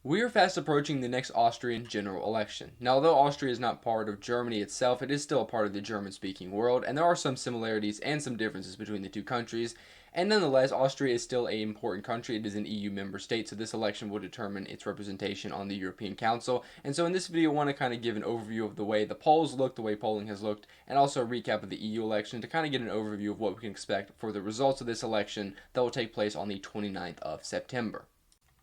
We are fast approaching the next Austrian general election. Now, although Austria is not part of Germany itself, it is still a part of the German-speaking world, and there are some similarities and some differences between the two countries. And nonetheless, Austria is still an important country. It is an EU member state, so this election will determine its representation on the European Council. And so in this video, I want to kind of give an overview of the way the polls look, the way polling has looked, and also a recap of the EU election to kind of get an overview of what we can expect for the results of this election that will take place on the 29th of September.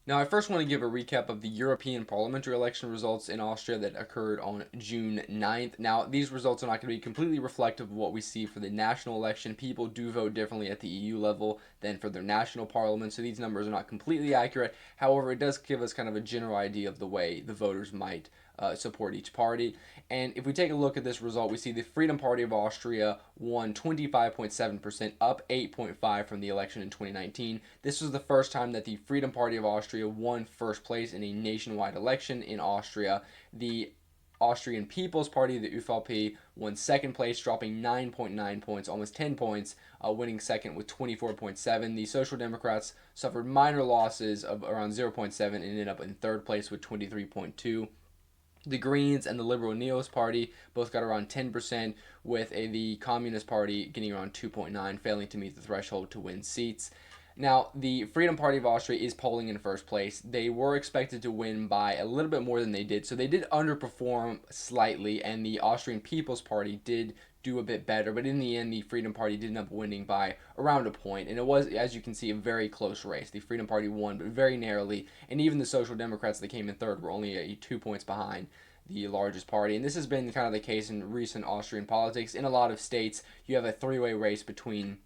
Now, I first want to give a recap of the European parliamentary election results in Austria that occurred on June 9th. Now, these results are not going to be completely reflective of what we see for the national election. People do vote differently at the EU level than for their national parliament, so these numbers are not completely accurate. However, it does give us kind of a general idea of the way the voters might support each party. And if we take a look at this result, we see the Freedom Party of Austria won 25.7%, up 8.5 from the election in 2019. This was the first time that the Freedom Party of Austria won first place in a nationwide election in Austria. The Austrian People's Party, the ÖVP, won second place, dropping 9.9 points, almost 10 points, winning second with 24.7. The Social Democrats suffered minor losses of around 0.7 and ended up in third place with 23.2. The Greens and the Liberal Neos Party both got around 10%, with the Communist Party getting around 2.9, failing to meet the threshold to win seats. Now, the Freedom Party of Austria is polling in first place. They were expected to win by a little bit more than they did, so they did underperform slightly, and the Austrian People's Party did do a bit better, but in the end, the Freedom Party did end up winning by around a point, and it was, as you can see, a very close race. The Freedom Party won, but very narrowly, and even the Social Democrats that came in third were only 2 points behind the largest party. And this has been kind of the case in recent Austrian politics. In a lot of states, you have a three-way race between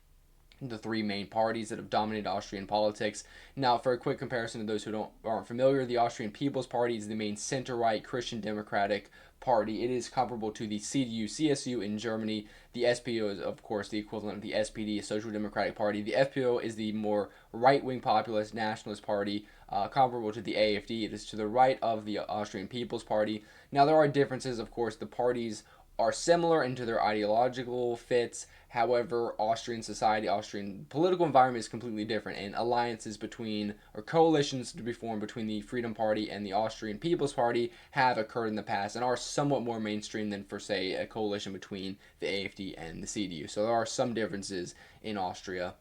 the three main parties that have dominated Austrian politics. Now, for a quick comparison to those who aren't familiar, the Austrian People's Party is the main center-right Christian Democratic party. It is comparable to the CDU-CSU in Germany. The SPO is, of course, the equivalent of the SPD, a Social Democratic Party. The FPO is the more right-wing populist nationalist party, comparable to the AFD. It is to the right of the Austrian People's Party. Now, there are differences, of course. The parties are similar into their ideological fits. However, Austrian society, Austrian political environment is completely different, and alliances between, or coalitions to be formed between the Freedom Party and the Austrian People's Party have occurred in the past and are somewhat more mainstream than, for say, a coalition between the AFD and the CDU. So there are some differences in Austria.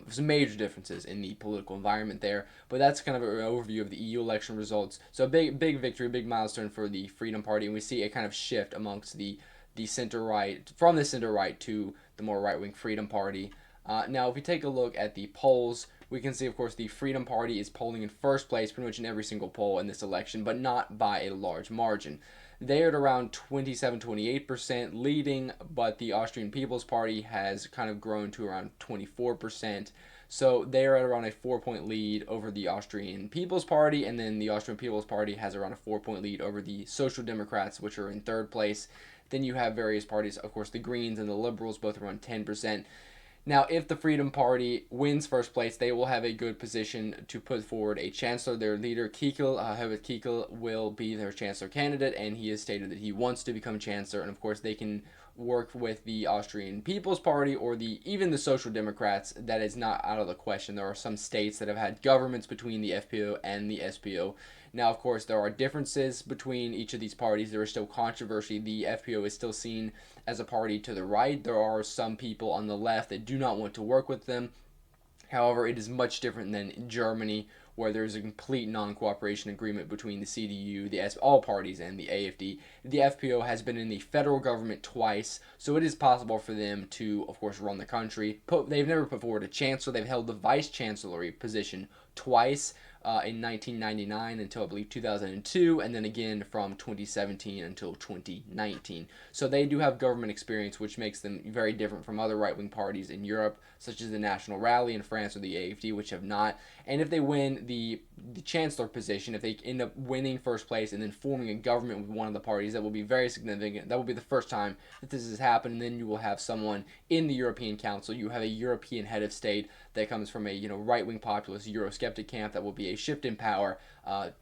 Some major differences in the political environment there, but that's kind of an overview of the EU election results. So a big victory, big milestone for the Freedom Party, and we see a kind of shift amongst the center right, from the center right to the more right wing Freedom Party. Now, if we take a look at the polls, we can see, of course, the Freedom Party is polling in first place pretty much in every single poll in this election, but not by a large margin. They're at around 27-28% leading, but the Austrian People's Party has kind of grown to around 24%. So they're at around a 4-point lead over the Austrian People's Party, and then the Austrian People's Party has around a 4-point lead over the Social Democrats, which are in third place. Then you have various parties, of course, the Greens and the Liberals, both around 10%. Now, if the Freedom Party wins first place, they will have a good position to put forward a chancellor. Their leader, Kikel, Herbert Kikel, will be their chancellor candidate, and he has stated that he wants to become chancellor. And of course, they can work with the Austrian People's Party or even the Social Democrats. That is not out of the question. There are some states that have had governments between the FPO and the SPO. Now, of course, there are differences between each of these parties. There is still controversy. The FPO is still seen as a party to the right. There are some people on the left that do not want to work with them. However, it is much different than in Germany, where there's a complete non-cooperation agreement between the CDU, all parties, and the AFD. The FPO has been in the federal government twice, so it is possible for them to, of course, run the country. They've never put forward a chancellor. They've held the vice-chancellery position twice, in 1999 until I believe 2002, and then again from 2017 until 2019. So they do have government experience, which makes them very different from other right-wing parties in Europe, such as the National Rally in France or the AFD, which have not. And if they win the chancellor position, if they end up winning first place and then forming a government with one of the parties, that will be very significant. That will be the first time that this has happened. And then you will have someone in the European Council. You have a European head of state that comes from a right-wing populist Eurosceptic camp that will be a shift in power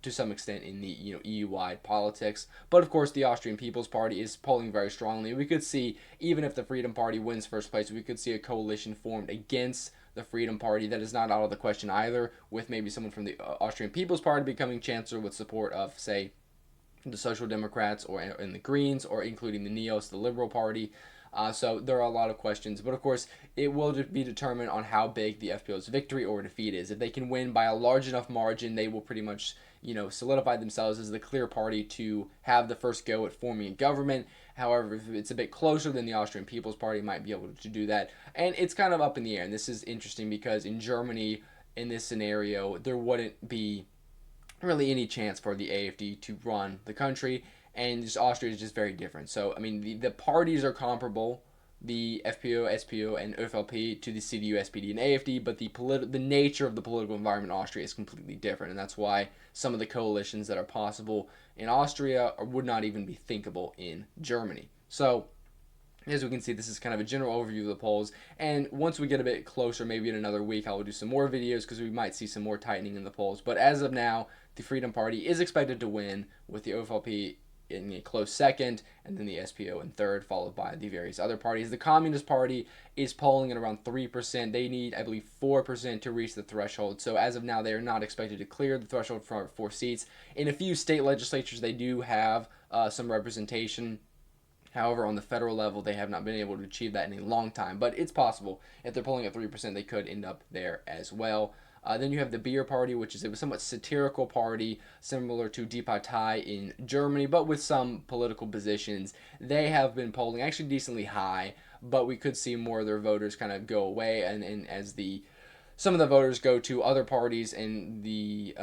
to some extent in the EU-wide politics. But of course, the Austrian People's Party is polling very strongly. We could see, even if the Freedom Party wins first place, we could see a coalition formed against the Freedom Party. That is not out of the question either, with maybe someone from the Austrian People's Party becoming chancellor with support of, say, the Social Democrats or in the Greens, or including the Neos, the Liberal Party. So there are a lot of questions, but of course it will be determined on how big the FPO's victory or defeat is. If they can win by a large enough margin, they will pretty much solidify themselves as the clear party to have the first go at forming a government. However, if it's a bit closer, then the Austrian People's Party might be able to do that, and it's kind of up in the air. And this is interesting because in Germany, in this scenario, there wouldn't be really any chance for the AfD to run the country, and just Austria is just very different. So, I mean, the parties are comparable, the FPO, SPO, and ÖVP to the CDU, SPD, and AfD, but the nature of the political environment in Austria is completely different, and that's why some of the coalitions that are possible in Austria would not even be thinkable in Germany. So, as we can see, this is kind of a general overview of the polls, and once we get a bit closer, maybe in another week, I will do some more videos because we might see some more tightening in the polls. But as of now, the Freedom Party is expected to win, with the ÖVP in a close second, and then the SPO in third, followed by the various other parties. The Communist Party is polling at around 3%. They need, I believe, 4% to reach the threshold. So as of now, they are not expected to clear the threshold for 4 seats. In a few state legislatures, they do have some representation. However, on the federal level, they have not been able to achieve that in a long time. But it's possible. If they're polling at 3%, they could end up there as well. Then you have the Beer Party, which is a somewhat satirical party, similar to Die Partei in Germany, but with some political positions. They have been polling actually decently high, but we could see more of their voters kind of go away, and as some of the voters go to other parties in the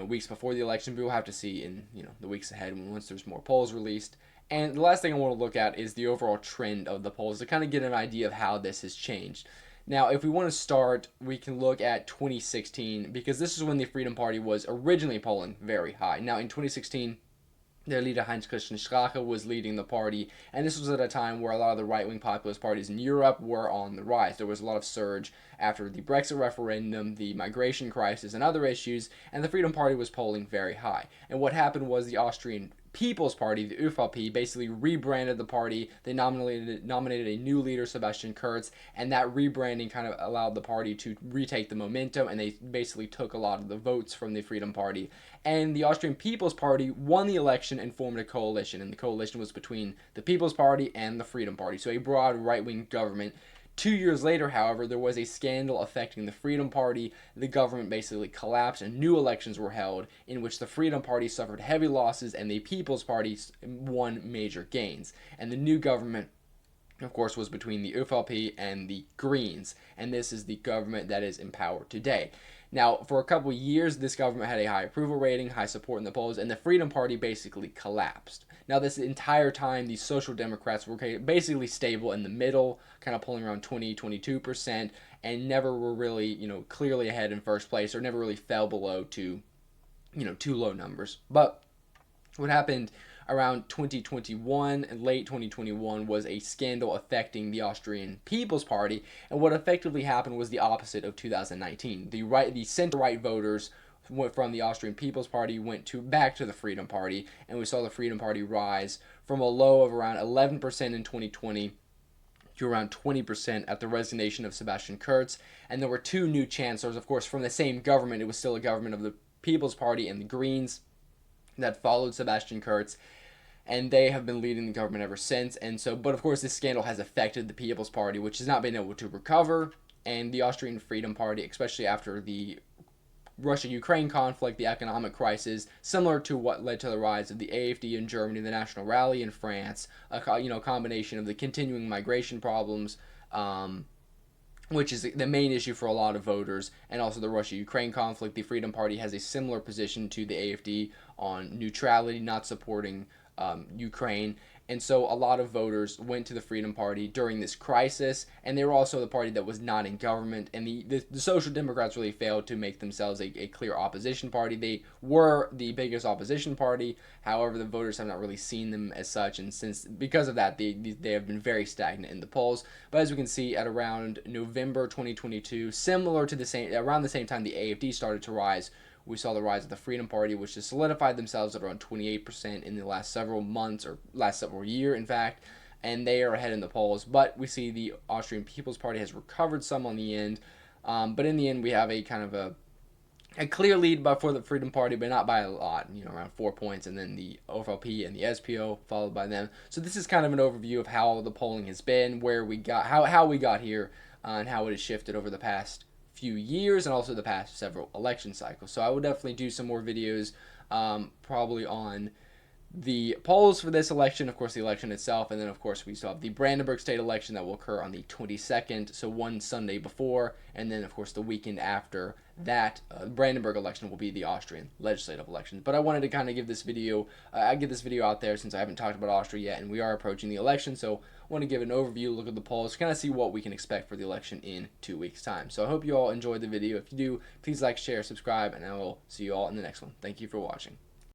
weeks before the election. We will have to see in the weeks ahead once there's more polls released. And the last thing I want to look at is the overall trend of the polls to kind of get an idea of how this has changed. Now, if we want to start, we can look at 2016, because this is when the Freedom Party was originally polling very high. Now, in 2016, their leader Heinz-Christian Strache was leading the party, and this was at a time where a lot of the right-wing populist parties in Europe were on the rise. There was a lot of surge after the Brexit referendum, the migration crisis, and other issues, and the Freedom Party was polling very high. And what happened was the Austrian People's Party, the ÖVP, basically rebranded the party. They nominated a new leader, Sebastian Kurz, and that rebranding kind of allowed the party to retake the momentum, and they basically took a lot of the votes from the Freedom Party. And the Austrian People's Party won the election and formed a coalition, and the coalition was between the People's Party and the Freedom Party, so a broad right-wing government. 2 years later, however, there was a scandal affecting the Freedom Party. The government basically collapsed and new elections were held in which the Freedom Party suffered heavy losses and the People's Party won major gains. And the new government, of course, was between the ÖVP and the Greens. And this is the government that is in power today. Now, for a couple of years, this government had a high approval rating, high support in the polls, and the Freedom Party basically collapsed. Now, this entire time, the Social Democrats were basically stable in the middle, kind of pulling around 20-22%, and never were really, clearly ahead in first place, or never really fell below to, too low numbers. But what happened around 2021 and late 2021 was a scandal affecting the Austrian People's Party, and what effectively happened was the opposite of 2019. The center-right voters from the Austrian People's Party went back to the Freedom Party, and we saw the Freedom Party rise from a low of around 11% in 2020 to around 20% at the resignation of Sebastian Kurz. And there were two new chancellors, of course, from the same government. It was still a government of the People's Party and the Greens that followed Sebastian Kurz, and they have been leading the government ever since. And so, but of course, this scandal has affected the People's Party, which has not been able to recover, and the Austrian Freedom Party, especially after the Russia-Ukraine conflict, the economic crisis, similar to what led to the rise of the AfD in Germany, the National Rally in France, a combination of the continuing migration problems, which is the main issue for a lot of voters, and also the Russia-Ukraine conflict. The Freedom Party has a similar position to the AfD on neutrality, not supporting Ukraine. And so a lot of voters went to the Freedom Party during this crisis, and they were also the party that was not in government. And the Social Democrats really failed to make themselves a clear opposition party. They were the biggest opposition party. However, the voters have not really seen them as such, and because of that, they have been very stagnant in the polls. But as we can see, at around November 2022, around the same time the AfD started to rise, we saw the rise of the Freedom Party, which has solidified themselves at around 28% in the last several months, or last several years, in fact, and they are ahead in the polls. But we see the Austrian People's Party has recovered some on the end. But in the end, we have a kind of a clear lead for the Freedom Party, but not by a lot, around 4 points, and then the OFLP and the SPO followed by them. So this is kind of an overview of how the polling has been, where we got, how we got here, and how it has shifted over the past few years and also the past several election cycles. So I will definitely do some more videos, probably on the polls for this election, of course, the election itself, and then, of course, we still have the Brandenburg state election that will occur on the 22nd, so one Sunday before, and then, of course, the weekend after that, Brandenburg election will be the Austrian legislative election. But I wanted to kind of give this video, get this video out there since I haven't talked about Austria yet, and we are approaching the election, so I want to give an overview, look at the polls, kind of see what we can expect for the election in 2 weeks' time. So I hope you all enjoyed the video. If you do, please like, share, subscribe, and I will see you all in the next one. Thank you for watching.